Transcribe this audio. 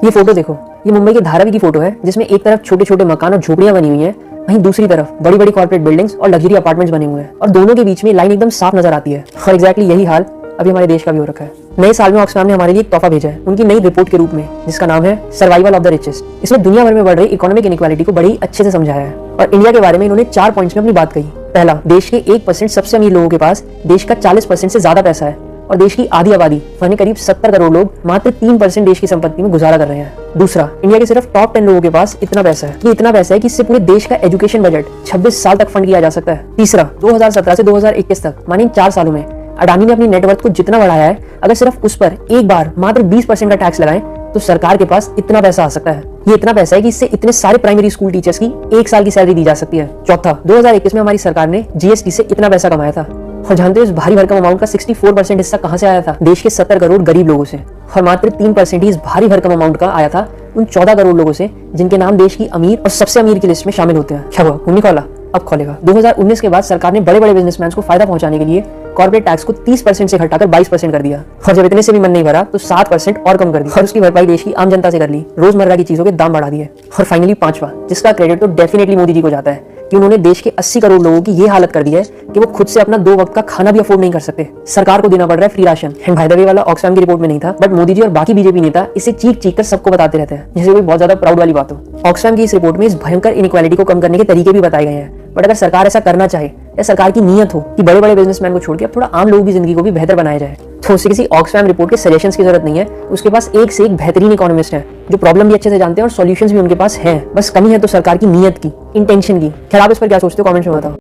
ये फोटो देखो, ये मुंबई के धारावी की फोटो है जिसमें एक तरफ छोटे छोटे मकान और झोपड़ियां बनी हुई हैं, वहीं दूसरी तरफ बड़ी बड़ी कॉर्पोरेट बिल्डिंग्स और लग्जरी अपार्टमेंट्स बने हुए हैं और दोनों के बीच में लाइन एकदम साफ नजर आती है। और एग्जैक्टली यही हाल अभी हमारे देश का भी हो रखा है। नए साल में ऑक्सफैम ने हमारे लिए एक तोहफा भेजा है उनकी नई रिपोर्ट के रूप में, जिसका नाम है सर्वाइवल ऑफ द रिचेस्ट। इसमें दुनिया भर में बढ़ रही इकोनॉमिक इनइक्वालिटी को बड़ी अच्छे से समझाया है और इंडिया के बारे में इन्होंने 4 पॉइंट्स में अपनी बात कही। पहला, देश के 1% सबसे अमीर लोगों के पास देश का 40% से ज्यादा पैसा है और देश की आधी आबादी यानी करीब 70 करोड़ लोग मात्र 3% देश की संपत्ति में गुजारा कर रहे हैं। दूसरा, इंडिया के सिर्फ टॉप 10 लोगों के पास इतना पैसा है कि इतना पैसा है कि इससे पूरे देश का एजुकेशन बजट 26 साल तक फंड किया जा सकता है। तीसरा, 2017 से 2021 तक माने 4 सालों में अडानी ने अपनी नेटवर्थ को जितना बढ़ाया है, अगर सिर्फ उस पर एक बार मात्र 20% का टैक्स लगाएं तो सरकार के पास इतना पैसा आ सकता है। ये इतना पैसा है कि इससे इतने सारे प्राइमरी स्कूल टीचर्स की 1 साल की सैलरी दी जा सकती है। चौथा, 2021 में हमारी सरकार ने जीएसटी से इतना पैसा कमाया था और जानते हो इस भारी भरकम अमाउंट का 64% हिस्सा कहां से आया था? देश के 70 करोड़ गरीब लोगों से। और मात्र 3% ही इस भारी भरकम अमाउंट का आया था उन 14 करोड़ लोगों से जिनके नाम देश की अमीर और सबसे अमीर की लिस्ट में शामिल होते हैं। क्या हुआ, नहीं खोला? अब खोलेगा। 2019 के बाद सरकार ने बड़े बड़े बिजनेसमैन को फायदा पहुंचाने के लिए कॉर्पोरेट टैक्स को 30% से घटाकर 22% कर दिया और जब इतने से भी मन नहीं भरा तो 7% और कम कर दिया और उसकी भरपाई देश की आम जनता से कर ली। रोजमर्रा की चीजों के दाम बढ़ा दिए। और फाइनली पांचवा, जिसका क्रेडिट तो डेफिनेटली मोदी जी को जाता है कि उन्होंने देश के 80 करोड़ लोगों की ये हालत कर दी है कि वो खुद से अपना 2 वक्त का खाना भी अफोर्ड नहीं कर सकते। सरकार को देना पड़ रहा है free ration. And by the way वाला ऑक्सफैम की रिपोर्ट में नहीं था, बट मोदी जी और बाकी बीजेपी नेता इसे चीख कर सबको बताते रहते हैं जैसे कोई बहुत ज्यादा प्राउड वाली बात हो। ऑक्सफैम की इस रिपोर्ट में इस भयंकर इनइक्वालिटी को कम करने के तरीके भी बताए गए हैं, बट अगर सरकार ऐसा करना चाहे या सरकार की नीयत हो कि बड़े बड़े बिजनेसमैन को छोड़ के अब थोड़ा आम लोगों की जिंदगी को भी बेहतर बनाया जाए, तो उसे किसी ऑक्सफैम रिपोर्ट के सजेशंस की जरूरत नहीं है। उसके पास एक से एक बेहतरीन इकोनॉमिस्ट है जो प्रॉब्लम भी अच्छे से जानते हैं और सॉल्यूशंस भी उनके पास हैं। बस कमी है तो सरकार की नीयत की, इंटेंशन की। खैर, आप इस पर क्या सोचते हो कमेंट्स में बताओ।